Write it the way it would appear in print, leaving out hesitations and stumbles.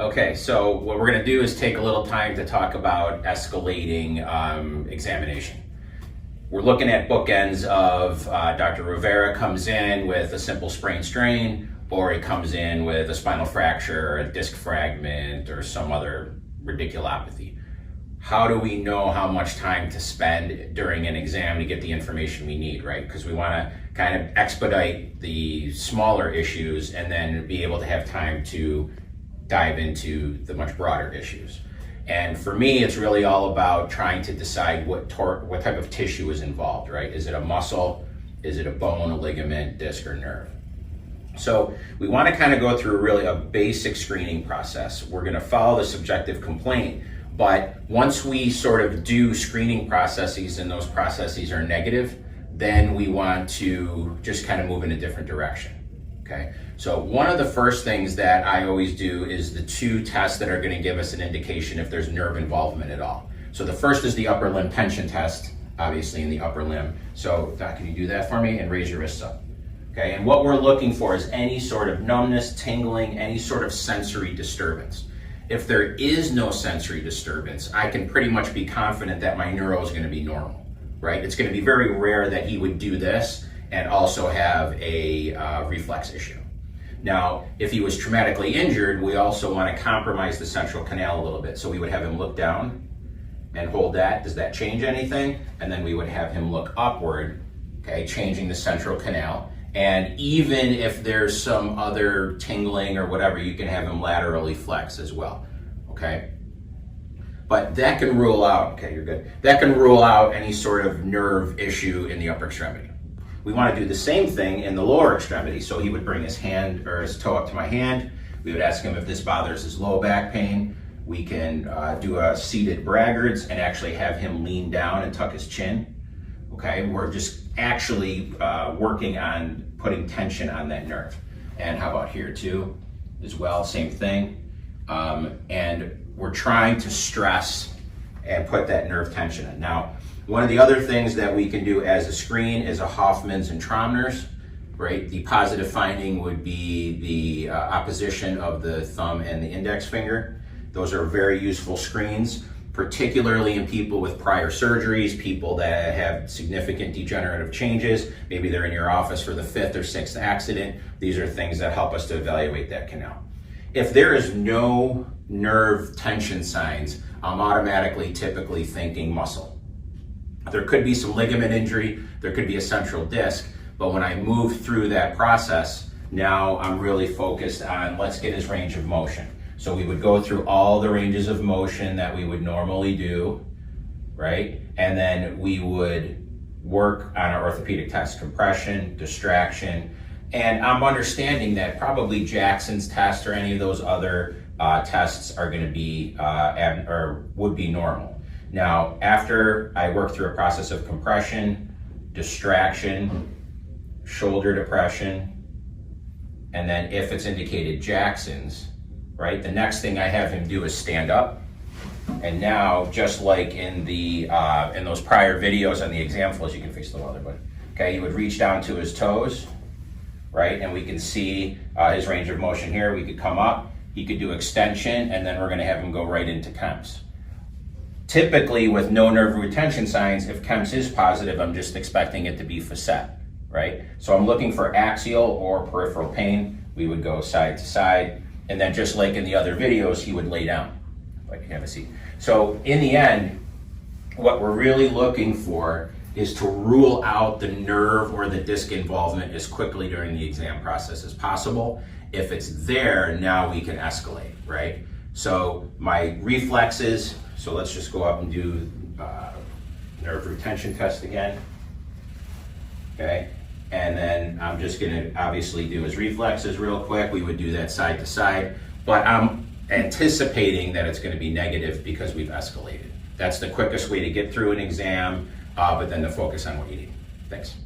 Okay, so what we're going to do is take a little time to talk about escalating examination. We're looking at bookends of Dr. Rivera comes in with a simple sprain strain, or he comes in with a spinal fracture, or a disc fragment, or some other radiculopathy. How do we know how much time to spend during an exam to get the information we need, right? Because we want to kind of expedite the smaller issues and then be able to have time to dive into the much broader issues. And for me, it's really all about trying to decide what type of tissue is involved, right? Is it a muscle? Is it a bone, a ligament, disc, or nerve? So we want to kind of go through really a basic screening process. We're going to follow the subjective complaint, but once we sort of do screening processes and those processes are negative, then we want to just kind of move in a different direction. Okay, so one of the first things that I always do is the two tests that are going to give us an indication if there's nerve involvement at all. So the first is the upper limb tension test, obviously in the upper limb. So Doc, can you do that for me and raise your wrists up? Okay, and what we're looking for is any sort of numbness, tingling, any sort of sensory disturbance. If there is no sensory disturbance, I can pretty much be confident that my neuro is going to be normal, right? It's going to be very rare that he would do this and also have a reflex issue. Now, if he was traumatically injured, we also want to compromise the central canal a little bit. So we would have him look down and hold that. Does that change anything? And then we would have him look upward, okay, changing the central canal. And even if there's some other tingling or whatever, you can have him laterally flex as well, okay? But that can rule out, okay, you're good. That can rule out any sort of nerve issue in the upper extremity. We want to do the same thing in the lower extremity. So he would bring his hand or his toe up to my hand. We would ask him if this bothers his low back pain. We can do a seated Braggarts and actually have him lean down and tuck his chin. Okay, we're just actually working on putting tension on that nerve. And how about here too, as well, same thing. And we're trying to stress and put that nerve tension in. Now, one of the other things that we can do as a screen is a Hoffman's and Tromner's, right? The positive finding would be the opposition of the thumb and the index finger. Those are very useful screens, particularly in people with prior surgeries, people that have significant degenerative changes. Maybe they're in your office for the 5th or 6th accident. These are things that help us to evaluate that canal. If there is no nerve tension signs, I'm automatically typically thinking muscle. There could be some ligament injury, there could be a central disc, but when I move through that process, now I'm really focused on let's get his range of motion. So we would go through all the ranges of motion that we would normally do, right? And then we would work on our orthopedic test, compression, distraction, and I'm understanding that probably Jackson's test or any of those other tests are going to be or would be normal. Now, after I work through a process of compression, distraction, shoulder depression, and then if it's indicated Jackson's, right, the next thing I have him do is stand up. And now, just like in the in those prior videos on the exam flows, you can face the wall there, buddy. Okay, he would reach down to his toes, right, and we can see his range of motion here. We could come up, he could do extension, and then we're going to have him go right into KEMS. Typically, with no nerve retention signs, if KEMS is positive, I'm just expecting it to be facet, right? So I'm looking for axial or peripheral pain. We would go side to side, and then just like in the other videos, he would lay down, if I can have a seat. So in the end, what we're really looking for is to rule out the nerve or the disc involvement as quickly during the exam process as possible. If it's there, now we can escalate, right? So my reflexes, so let's just go up and do nerve retention test again, okay? And then I'm just gonna obviously do his reflexes real quick. We would do that side to side, but I'm anticipating that it's gonna be negative because we've escalated. That's the quickest way to get through an exam, but then to focus on what you need. Thanks.